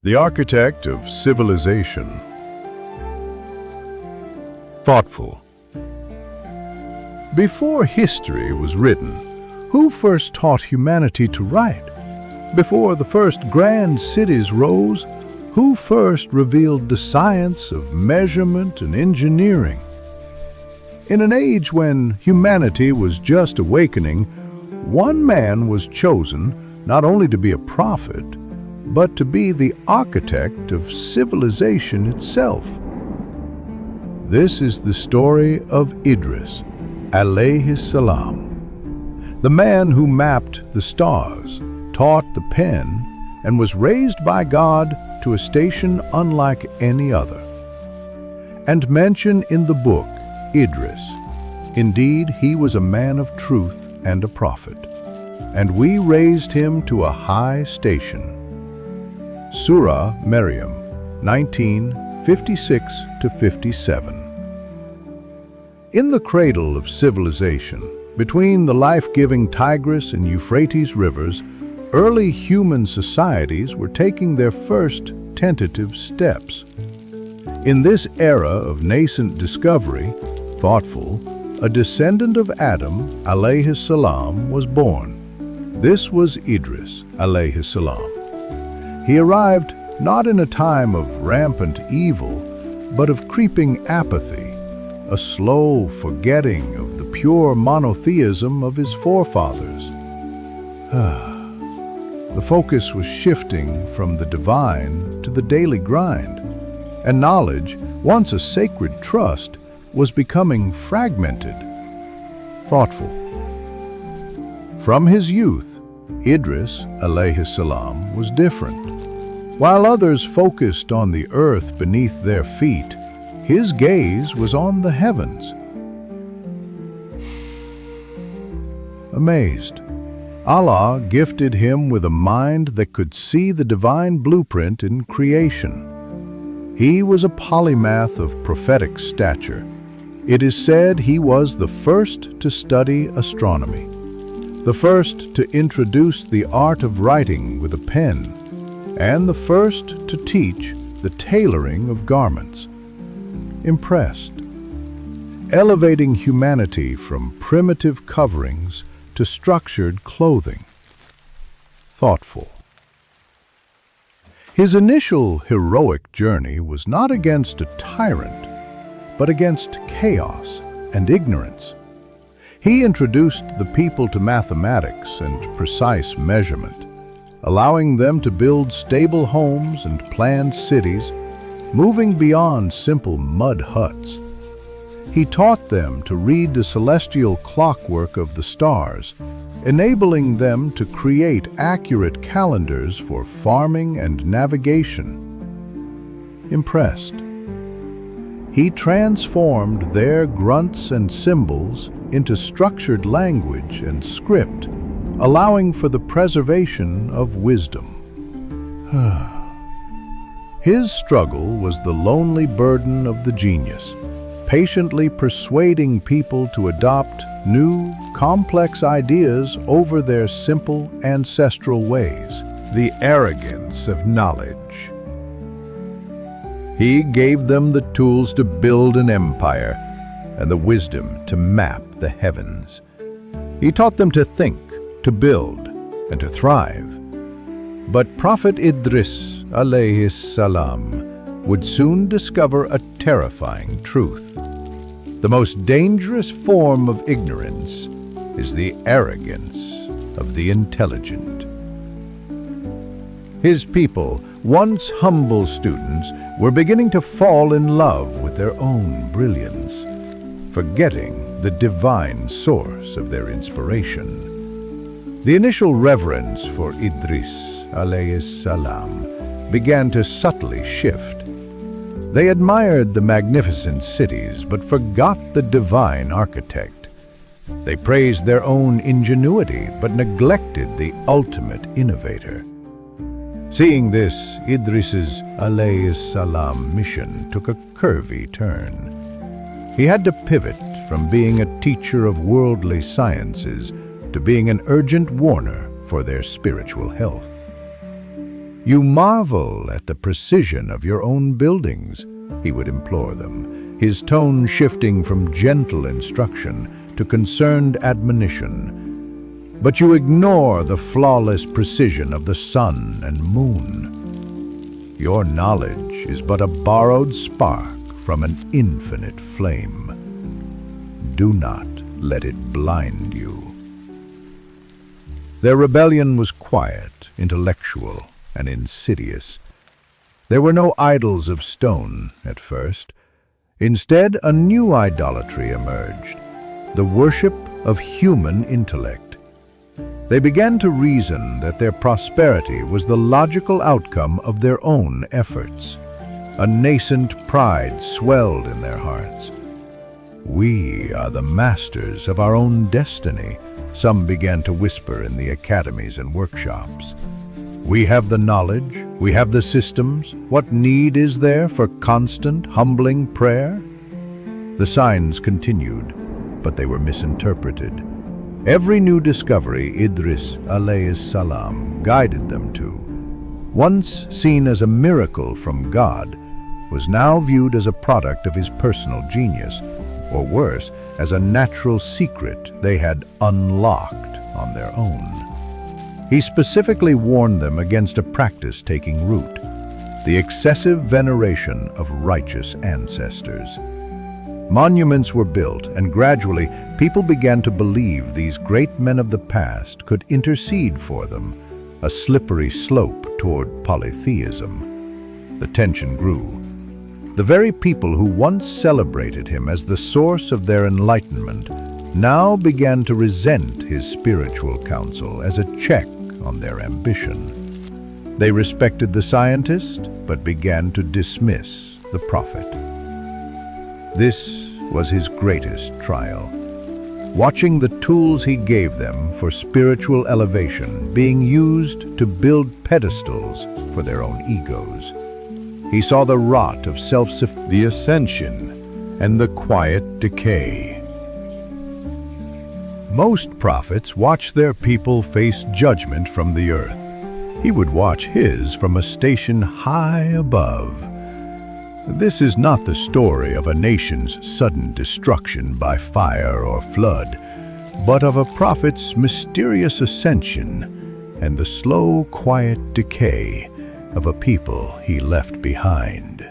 The architect of civilization. Thoughtful. Before history was written, who first taught humanity to write? Before the first grand cities rose, who first revealed the science of measurement and engineering? In an age when humanity was just awakening, one man was chosen not only to be a prophet, but to be the architect of civilization itself. This is the story of Idris, Alayhis Salam, the man who mapped the stars, taught the pen, and was raised by God to a station unlike any other. And mentioned in the book, Idris. Indeed, he was a man of truth and a prophet, and we raised him to a high station. Surah Maryam, 19:56-57. In the cradle of civilization, between the life-giving Tigris and Euphrates rivers, early human societies were taking their first tentative steps. In this era of nascent discovery, thoughtful, a descendant of Adam, Alayhis Salam, was born. This was Idris, Alayhis Salam. He arrived not in a time of rampant evil, but of creeping apathy, a slow forgetting of the pure monotheism of his forefathers. The focus was shifting from the divine to the daily grind, and knowledge, once a sacred trust, was becoming fragmented. Thoughtful. From his youth, Idris, Alayhis Salam, was different. While others focused on the earth beneath their feet, his gaze was on the heavens. Amazed, Allah gifted him with a mind that could see the divine blueprint in creation. He was a polymath of prophetic stature. It is said he was the first to study astronomy, the first to introduce the art of writing with a pen, and the first to teach the tailoring of garments. Impressed, elevating humanity from primitive coverings to structured clothing. Thoughtful. His initial heroic journey was not against a tyrant, but against chaos and ignorance. He introduced the people to mathematics and precise measurement, allowing them to build stable homes and plan cities, moving beyond simple mud huts. He taught them to read the celestial clockwork of the stars, enabling them to create accurate calendars for farming and navigation. Impressed, he transformed their grunts and symbols into structured language and script, allowing for the preservation of wisdom. His struggle was the lonely burden of the genius, patiently persuading people to adopt new, complex ideas over their simple ancestral ways. The arrogance of knowledge. He gave them the tools to build an empire and the wisdom to map the heavens. He taught them to think, to build, and to thrive. But Prophet Idris, Alayhis Salam, would soon discover a terrifying truth. The most dangerous form of ignorance is the arrogance of the intelligent. His people, once humble students, were beginning to fall in love with their own brilliance, forgetting the divine source of their inspiration. The initial reverence for Idris, Alayhis Salam, began to subtly shift. They admired the magnificent cities, but forgot the divine architect. They praised their own ingenuity, but neglected the ultimate innovator. Seeing this, Idris's Alayhis Salam mission took a curvy turn. He had to pivot from being a teacher of worldly sciences to being an urgent warner for their spiritual health. You marvel at the precision of your own buildings, he would implore them, his tone shifting from gentle instruction to concerned admonition. But you ignore the flawless precision of the sun and moon. Your knowledge is but a borrowed spark from an infinite flame. Do not let it blind you. Their rebellion was quiet, intellectual, and insidious. There were no idols of stone at first. Instead, a new idolatry emerged, the worship of human intellect. They began to reason that their prosperity was the logical outcome of their own efforts. A nascent pride swelled in their hearts. We are the masters of our own destiny, some began to whisper in the academies and workshops. We have the knowledge, we have the systems. What need is there for constant, humbling prayer? The signs continued, but they were misinterpreted. Every new discovery Idris, Alayhis Salam, guided them to, once seen as a miracle from God, was now viewed as a product of his personal genius, or worse, as a natural secret they had unlocked on their own. He specifically warned them against a practice taking root, the excessive veneration of righteous ancestors. Monuments were built, and gradually people began to believe these great men of the past could intercede for them, a slippery slope toward polytheism. The tension grew. The very people who once celebrated him as the source of their enlightenment now began to resent his spiritual counsel as a check on their ambition. They respected the scientist, but began to dismiss the prophet. This was his greatest trial. Watching the tools he gave them for spiritual elevation being used to build pedestals for their own egos. He saw the rot of the ascension, and the quiet decay. Most prophets watch their people face judgment from the earth. He would watch his from a station high above. This is not the story of a nation's sudden destruction by fire or flood, but of a prophet's mysterious ascension and the slow, quiet decay of a people he left behind.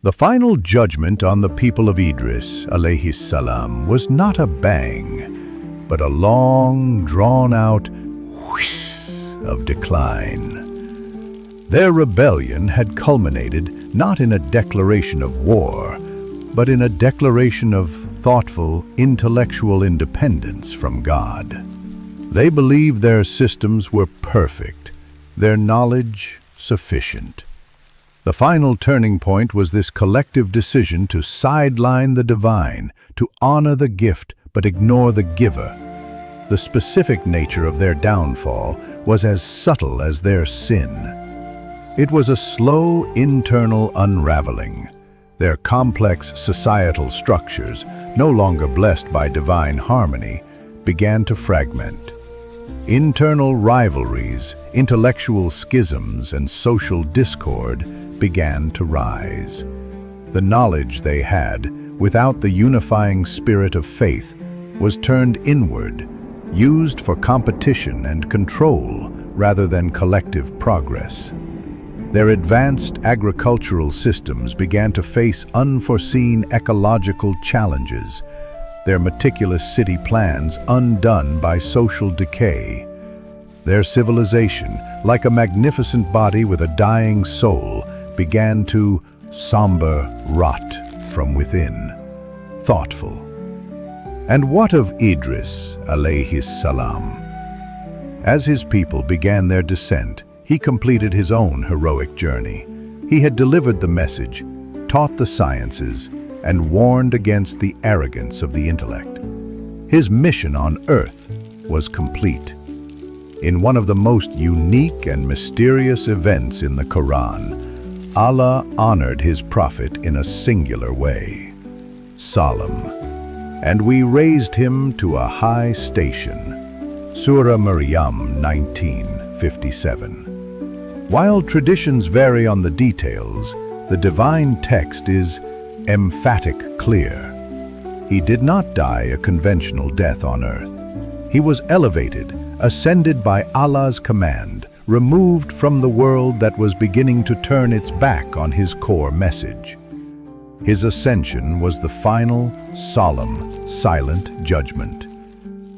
The final judgment on the people of Idris, Alayhis Salam, was not a bang, but a long, drawn-out whiz of decline. Their rebellion had culminated not in a declaration of war, but in a declaration of thoughtful, intellectual independence from God. They believed their systems were perfect, their knowledge sufficient. The final turning point was this collective decision to sideline the divine, to honor the gift but ignore the giver. The specific nature of their downfall was as subtle as their sin. It was a slow internal unraveling. Their complex societal structures, no longer blessed by divine harmony, began to fragment. Internal rivalries, intellectual schisms, and social discord began to rise. The knowledge they had, without the unifying spirit of faith, was turned inward, used for competition and control rather than collective progress. Their advanced agricultural systems began to face unforeseen ecological challenges, their meticulous city plans undone by social decay. Their civilization, like a magnificent body with a dying soul, began to somber rot from within, thoughtful. And what of Idris, Alayhis Salam? As his people began their descent, he completed his own heroic journey. He had delivered the message, taught the sciences, and warned against the arrogance of the intellect. His mission on earth was complete. In one of the most unique and mysterious events in the Quran, Allah honored his prophet in a singular way, solemn, and we raised him to a high station. Surah Maryam 19:57. While traditions vary on the details, the divine text is emphatic clear. He did not die a conventional death on earth. He was elevated, ascended by Allah's command, removed from the world that was beginning to turn its back on his core message. His ascension was the final, solemn, silent judgment.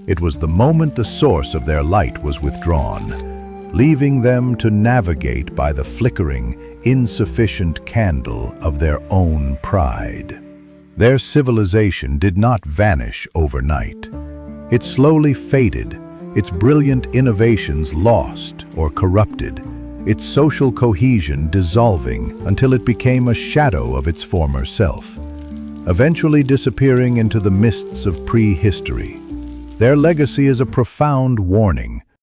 It was the moment the source of their light was withdrawn, leaving them to navigate by the flickering, insufficient candle of their own pride. Their civilization did not vanish overnight. It slowly faded, its brilliant innovations lost or corrupted, its social cohesion dissolving until it became a shadow of its former self, eventually disappearing into the mists of prehistory. Their legacy is a profound warning,